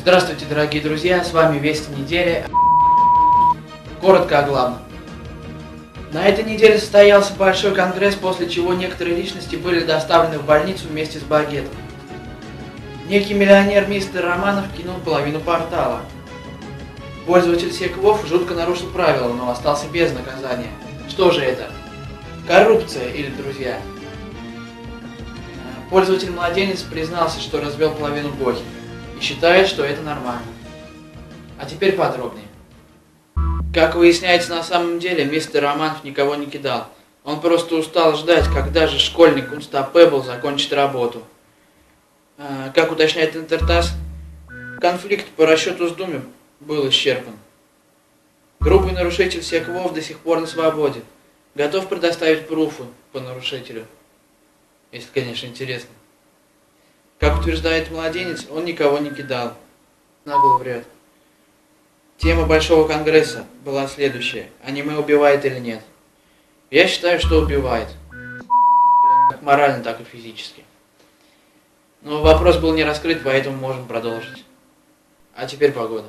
Здравствуйте, дорогие друзья, с вами Вести недели. Коротко о главном. На этой неделе состоялся большой конгресс, после чего некоторые личности были доставлены в больницу вместе с багетом. Некий миллионер мистер Романов кинул половину портала. Пользователь Секвов жутко нарушил правила, но остался без наказания. Что же это? Коррупция или друзья? Пользователь-младенец признался, что развел половину Бохи и считает, что это нормально. А теперь подробнее. Как выясняется, на самом деле мистер Романов никого не кидал. Он просто устал ждать, когда же школьник Unstoppable закончит работу. Как уточняет Интертасс, конфликт по расчету с Думи был исчерпан. Грубый нарушитель Секвов до сих пор на свободе. Готов предоставить пруфы по нарушителю. Если, конечно, интересно. Как утверждает младенец, он никого не кидал. Нагло врет. Тема Большого Конгресса была следующая. Аниме убивает или нет? Я считаю, что убивает. Как морально, так и физически. Но вопрос был не раскрыт, поэтому можем продолжить. А теперь погода.